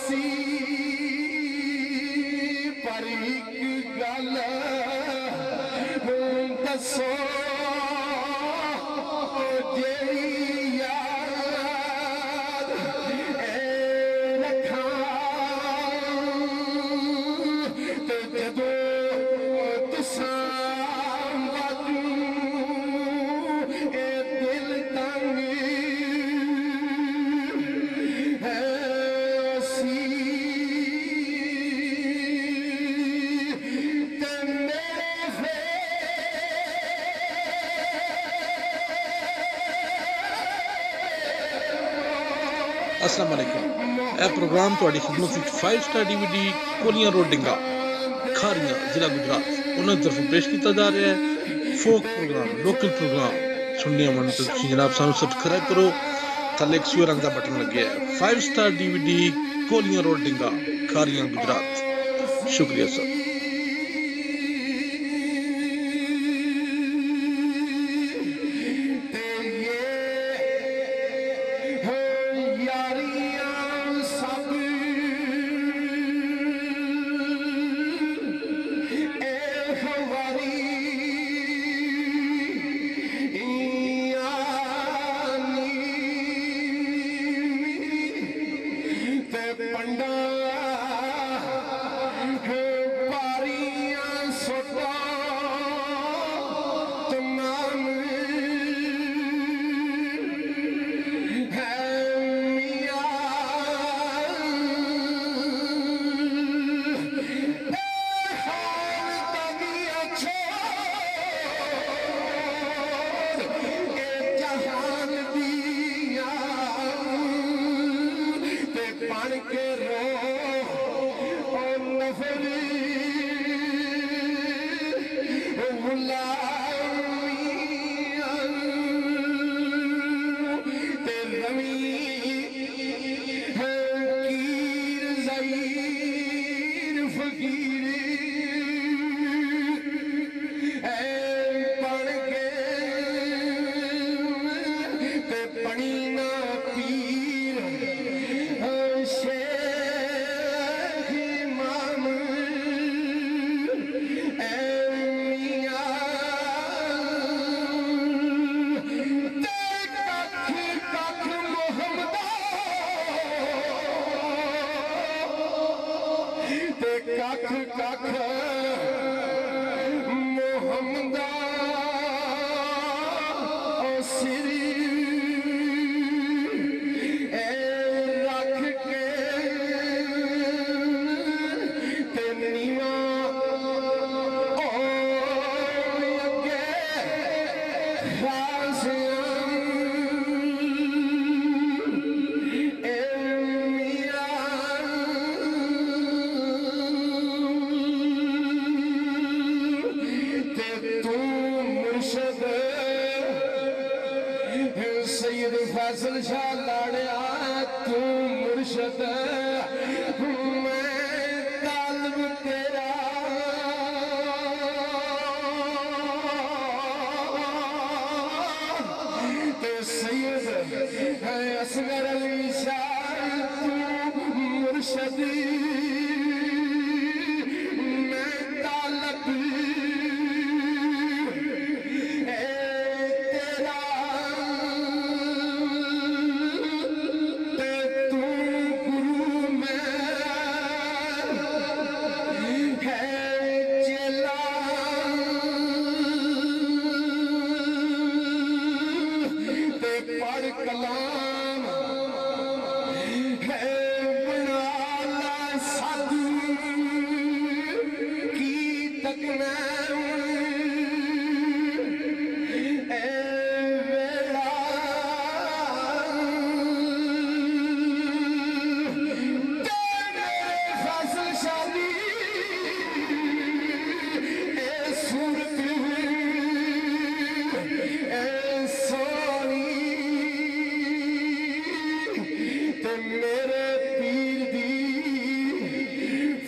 सी पर एक गल दसो जेड़ी याद रखा ते जदों तुसा बाजू ए दिल तंग है सी ते मेरे अस्सलाम वालेकुम। यह प्रोग्राम तुहाडी खिदमत विच 5 स्टार DVD कोलियां रोड डिंगा खारियां जिला गुजरात उन्होंने तरफ पेश किया जा रहा है। फोक प्रोग्राम लोकल प्रोग्राम सुनने मन तो जनाब सानू सब्सक्राइब करो। थले एक सूए रंग का बटन लगे है। 5 star DVD कोलियां road डिंगा Khariyan Gujarat. शुक्रिया सर।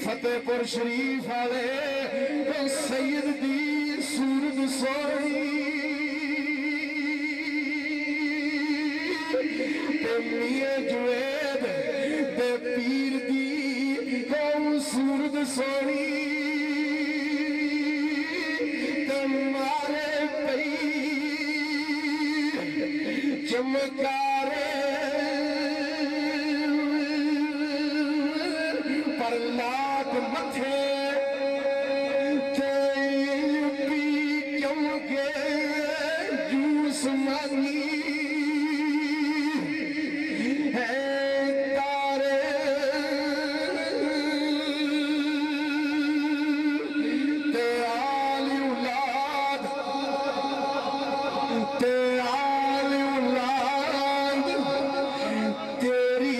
फतेहपुर शरीफ वाले सैयद दी सूरत सोनी मियां जुवेद दे पीर दी सूरत सोनी तुम्हारे पई चमकारे पर लाख मथे जूस मानी है तारे ते आली औलाद ते आली औलाद तेरी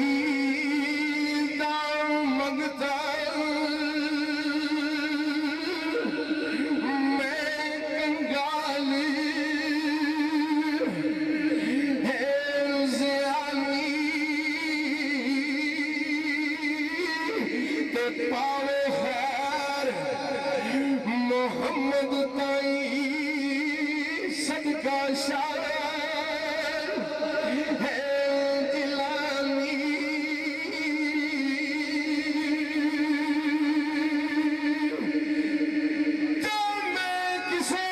नाम मंगता पावे खैर मोहम्मद ताई सदका शायर है जिलानी तो मैं किसे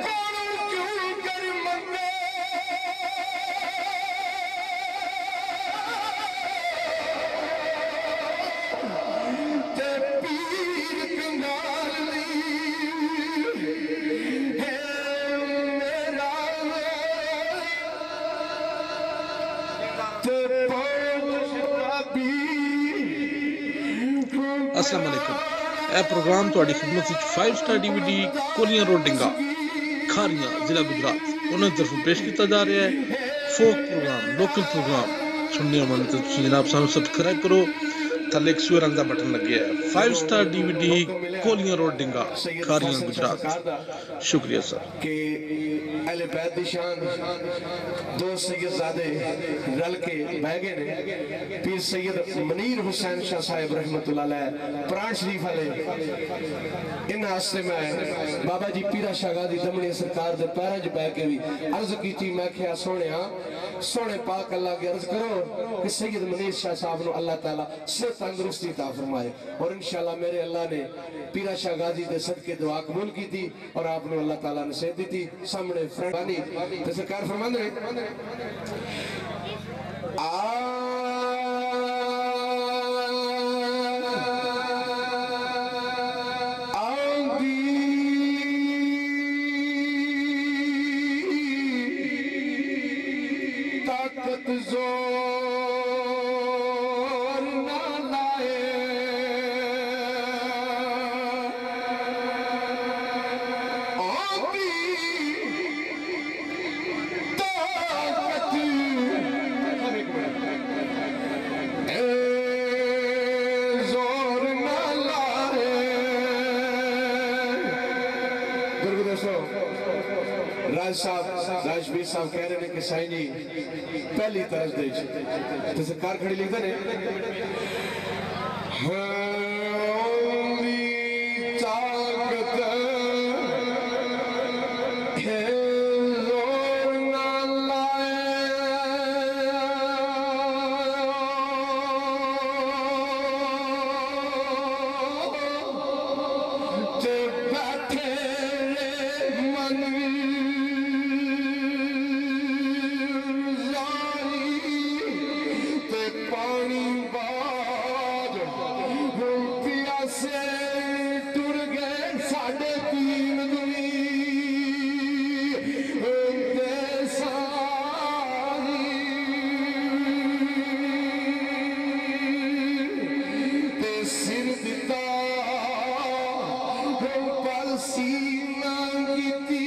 कौन क्यों कर मंगे अस्सलाम वालेकुम। यह प्रोग्राम ਤੁਹਾਡੀ ਖidmat ਵਿੱਚ 5 ਸਟਾਰ DVD ਕੋਲੀਆਂ ਰੋਡ ਡਿੰਗਾ ਖਾਰੀਆਂ ਜ਼ਿਲ੍ਹਾ ਗੁਜਰਾਤ ਉਹਨਾਂ ਦੀ ਤਰਫੋਂ ਪੇਸ਼ ਕੀਤਾ ਜਾ ਰਿਹਾ ਹੈ ਫੋਕ ਪ੍ਰੋਗਰਾਮ ਲੋਕਲ ਪ੍ਰੋਗਰਾਮ ਸੁਣਨੇ ਹੋਣ ਤਾਂ ਤੁਸੀਂ ਜਨਾਬ ਸਾਨੂੰ ਸਬਸਕ੍ਰਾਈਬ ਕਰੋ थले एक सूर रंग का बटन लगे है 5 star DVD कोलियां road डिंगा Khariyan Gujarat शुक्रिया सर के अहले बैत दी शान दो सैयदजादे रल के बह गए ने पीर सैयद मनीर हुसैन शाह साहिब रहमतुल्लाह अलैह प्राण शरीफ वाले इन हास्ते में बाबा जी पीरा शाह गाजी दमनी सरकार दे पैरां च बैठ के भी अर्ज कीती मैं क्या सोहणिया सोहणे पाक अल्लाह के अर्ज करो कि सैयद मनीर शाह साहब नु अल्लाह ताला तंदुरुस्ती अता फरमाए और इंशाअल्लाह मेरे अल्लाह ने पीरा शाह गाजी दे सदके दुआ कबूल की थी और आपने अल्लाह ताला ने सेहत दी थी सामने फ्रेंड ते सरकार फरमांदे ताकत जोर ना लाए आंधी ताकत जोर ना लाए। दोस्तों राज साहब राजवीर साहब कह रहे हैं कि साईं जी पहली तरफ दे सरकार खड़ी लिखते ने ताकत है जोर ना लाए ते बैठे मन पानी बाज प्यासे टुर गए साढ़े 3 दुनी ते सिर दिता पर सीना कीती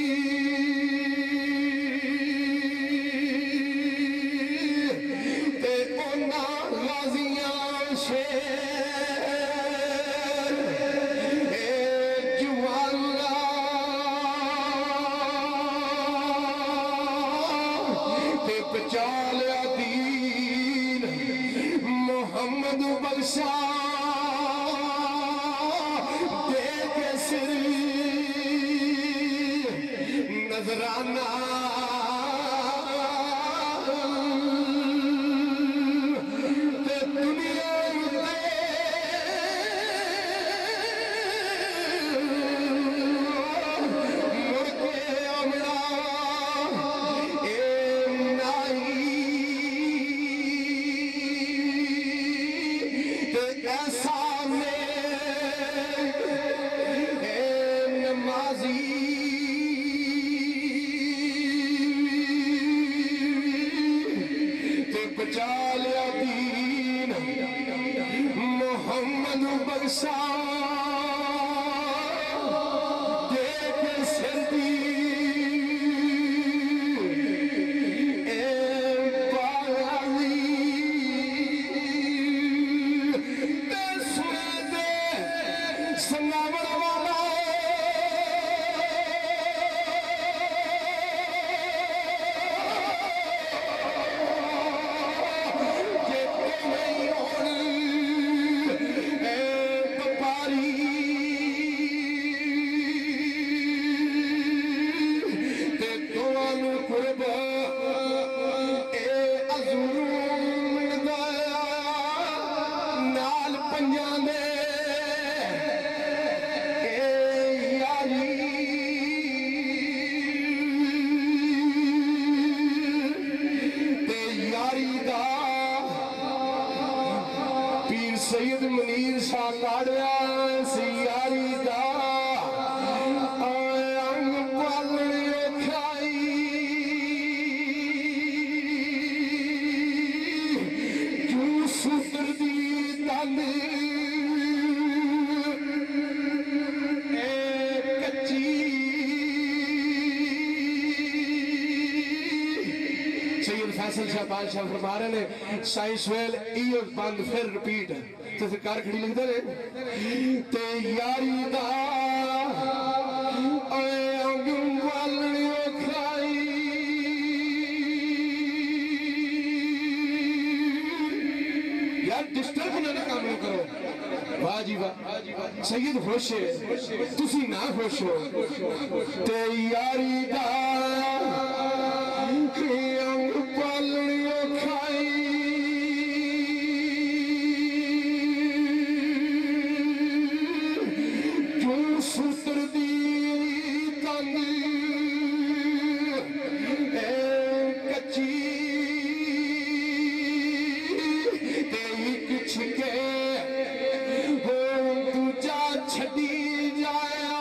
चालिया दीन मोहम्मद बख्शा दे के सिर नजराना ते दुनिया मनु बख्शा देख सिंधी सैयद मुनीर शाह काढ़िया सियारी दा अंग पालने खाई क्यों सूत्र दी दंद कच्ची सैयद फैसल शाह बादशाह फरमा रहे ने साइंस वेल इयो बंद फिर रिपीट तो फिर कार खड़ी लिखते रहे ते यारी दा अंग वालने खाई यार डिस्टर्ब ना काम करो वाह जी वाह सैयद खुश है तुसी ना खुश हो ते यारी दा अंग वालने खाई सूत्र दी तंग कच्ची ते एक छिके हो दूजा छड़ी जाया